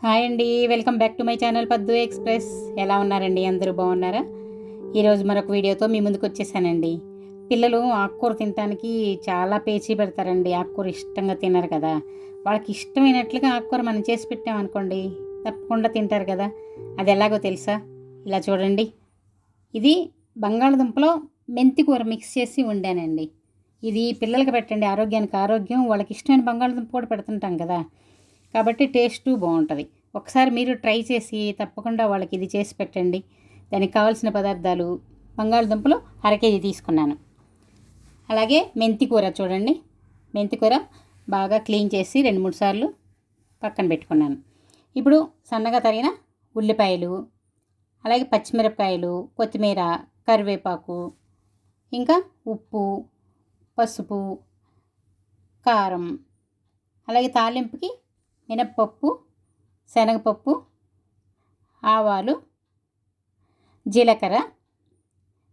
Hi అండి, welcome back to my channel పద్దు express. ఎలా ఉన్నారండి? అందరూ బాగున్నారా? ఈరోజు మరొక వీడియోతో మీ ముందుకు వచ్చేసానండి. పిల్లలు ఆకుకూర తినడానికి చాలా పేచీ పెడతారండి. ఆకుకూర ఇష్టంగా తినరు కదా. వాళ్ళకి ఇష్టమైనట్లుగా ఆకుకూర మనం చేసి పెట్టామనుకోండి తప్పకుండా తింటారు కదా. అది ఎలాగో తెలుసా? ఇలా చూడండి. ఇది బంగాళదుంపలో మెంతి కూర మిక్స్ చేసి వండానండి. ఇది పిల్లలకి పెట్టండి, ఆరోగ్యానికి ఆరోగ్యం. వాళ్ళకి ఇష్టమైన బంగాళదుంప కూడా పెడుతుంటాం కదా, కాబట్టి టేస్టు బాగుంటుంది. ఒకసారి మీరు ట్రై చేసి తప్పకుండా వాళ్ళకి ఇది చేసి పెట్టండి. దానికి కావాల్సిన పదార్థాలు: బంగాళదుంపలు 1/2 కేజీ తీసుకున్నాను. అలాగే మెంతి కూర చూడండి. మెంతి కూర బాగా క్లీన్ చేసి 2-3 సార్లు పక్కన పెట్టుకున్నాను. ఇప్పుడు సన్నగా తరిగిన ఉల్లిపాయలు, అలాగే పచ్చిమిరపకాయలు, కొత్తిమీర, కరివేపాకు, ఇంకా ఉప్పు, పసుపు, కారం, అలాగే తాలింపుకి మినప్పప్పు, శనగపప్పు, ఆవాలు, జీలకర్ర,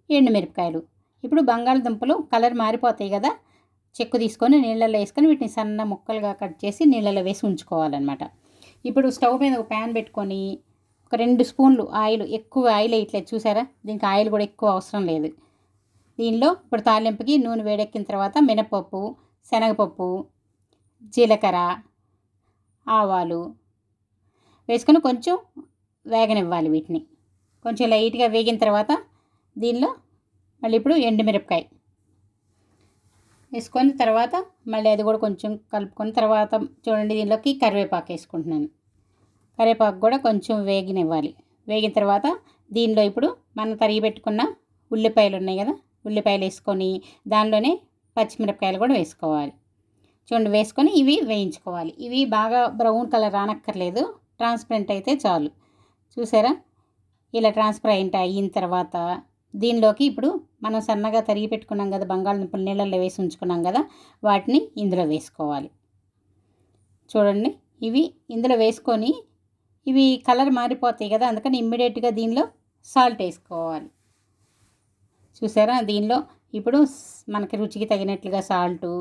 ఎండుమిరపకాయలు. ఇప్పుడు బంగాళదుంపలు కలర్ మారిపోతాయి కదా, చెక్కు తీసుకొని నీళ్ళల్లో వేసుకొని వీటిని సన్న ముక్కలుగా కట్ చేసి నీళ్ళల్లో వేసి ఉంచుకోవాలన్నమాట. ఇప్పుడు స్టవ్ మీద ఒక ప్యాన్ పెట్టుకొని ఒక 2 స్పూన్లు ఆయిల్, ఎక్కువ ఆయిల్ వేయట్లేదు చూసారా, దీనికి ఆయిల్ కూడా ఎక్కువ అవసరం లేదు. దీనిలో ఇప్పుడు తాలింపుకి నూనె వేడెక్కిన తర్వాత మినప్పప్పు, శనగపప్పు, జీలకర్ర, ఆవాలు వేసుకొని కొంచెం వేగనివ్వాలి. వీటిని కొంచెం లైట్గా వేగిన తర్వాత దీనిలో మళ్ళీ ఇప్పుడు ఎండుమిరపకాయ వేసుకొని తర్వాత మళ్ళీ అది కూడా కొంచెం కలుపుకొని తర్వాత చూడండి దీనిలోకి కరివేపాకు వేసుకుంటున్నాను. కరివేపాకు కూడా కొంచెం వేగనివ్వాలి. వేగిన తర్వాత దీనిలో ఇప్పుడు మనం తరిగి పెట్టుకున్న ఉల్లిపాయలు ఉన్నాయి కదా, ఉల్లిపాయలు వేసుకొని దానిలోనే పచ్చిమిరపకాయలు కూడా వేసుకోవాలి. చూడండి, వేసుకొని ఇవి వేయించుకోవాలి. ఇవి బాగా బ్రౌన్ కలర్ రానక్కర్లేదు, ట్రాన్స్పరెంట్ అయితే చాలు. చూసారా, ఇలా ట్రాన్స్పరెంట్ అయిన తర్వాత దీనిలోకి ఇప్పుడు మనం సన్నగా తరిగి పెట్టుకున్నాం కదా బంగాళదుంపలు, నీళ్ళల్లో వేసి ఉంచుకున్నాం కదా, వాటిని ఇందులో వేసుకోవాలి. చూడండి, ఇవి ఇందులో వేసుకొని ఇవి కలర్ మారిపోతాయి కదా, అందుకని ఇమ్మీడియట్గా దీనిలో సాల్ట్ వేసుకోవాలి. చూసారా, దీనిలో ఇప్పుడు మనకి రుచికి తగినట్లుగా సాల్టు,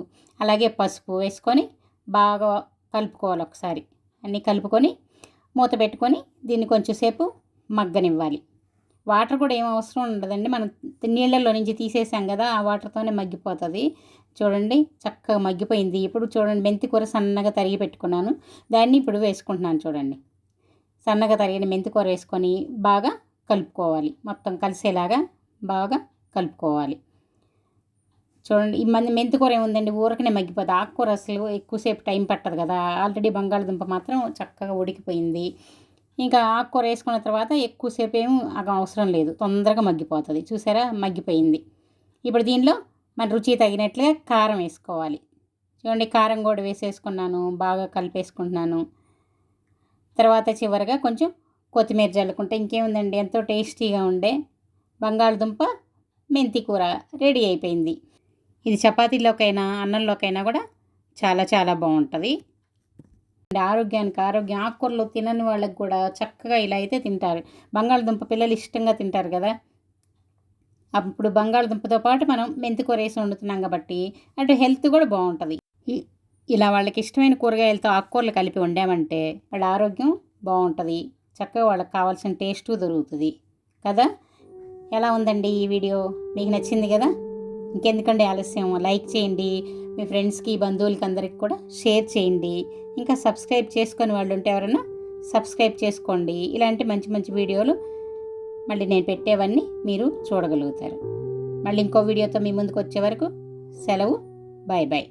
అలాగే పసుపు వేసుకొని బాగా కలుపుకోవాలి. ఒకసారి అన్నీ కలుపుకొని మూత పెట్టుకొని దీన్ని కొంచెంసేపు మగ్గనివ్వాలి. వాటర్ కూడా ఏం అవసరం ఉండదండి, మనం నీళ్ళల్లో నుంచి తీసేసాం కదా, ఆ వాటర్తోనే మగ్గిపోతుంది. చూడండి, చక్కగా మగ్గిపోయింది. ఇప్పుడు చూడండి, మెంతి కూర సన్నగా తరిగి పెట్టుకున్నాను, దాన్ని ఇప్పుడు వేసుకుంటున్నాను. చూడండి, సన్నగా తరిగిన మెంతి కూర వేసుకొని బాగా కలుపుకోవాలి. మొత్తం కలిసేలాగా బాగా కలుపుకోవాలి. చూడండి, ఈ మెంతి కూర ఏముందండి, ఊరకనే మగ్గిపోతుంది. ఆకుకూర అసలు ఎక్కువసేపు టైం పట్టదు కదా, ఆల్రెడీ బంగాళదుంప మాత్రం చక్కగా ఉడికిపోయింది. ఇంకా ఆకుకూర వేసుకున్న తర్వాత ఎక్కువసేపు ఏం అవసరం లేదు, తొందరగా మగ్గిపోతుంది. చూసారా, మగ్గిపోయింది. ఇప్పుడు దీనిలో మన రుచి తగినట్లుగా కారం వేసుకోవాలి. చూడండి, కారం కూడా వేసేసుకున్నాను, బాగా కలిపేసుకుంటున్నాను. తర్వాత చివరిగా కొంచెం కొత్తిమీర జల్లుకుంటే ఇంకేముందండి, ఎంతో టేస్టీగా ఉండే బంగాళదుంప మెంతి కూర రెడీ అయిపోయింది. ఇది చపాతీలోకైనా అన్నంలోకైనా కూడా చాలా చాలా బాగుంటుంది. ఆరోగ్యానికి ఆరోగ్యం. ఆకుకూరలు తినని వాళ్ళకి కూడా చక్కగా ఇలా అయితే తింటారు. బంగాళదుంప పిల్లలు ఇష్టంగా తింటారు కదా, అప్పుడు బంగాళదుంపతో పాటు మనం మెంతి కూర వేసి వండుతున్నాం కాబట్టి అటు హెల్త్ కూడా బాగుంటుంది. ఇలా వాళ్ళకి ఇష్టమైన కూరగాయలతో ఆకుకూరలు కలిపి వండామంటే వాళ్ళ ఆరోగ్యం బాగుంటుంది, చక్కగా వాళ్ళకి కావాల్సిన టేస్టు దొరుకుతుంది కదా. ఎలా ఉందండి ఈ వీడియో? మీకు నచ్చింది కదా? ఇంకెందుకండి ఆలస్యం, లైక్ చేయండి, మీ ఫ్రెండ్స్కి, బంధువులకి అందరికి కూడా షేర్ చేయండి. ఇంకా సబ్స్క్రైబ్ చేసుకొని వాళ్ళు ఉంటే ఎవరైనా సబ్స్క్రైబ్ చేసుకోండి. ఇలాంటి మంచి మంచి వీడియోలు మళ్ళీ నేను పెట్టేవన్నీ మీరు చూడగలుగుతారు. మళ్ళీ ఇంకో వీడియోతో మీ ముందుకు వచ్చే వరకు సెలవు. Bye bye.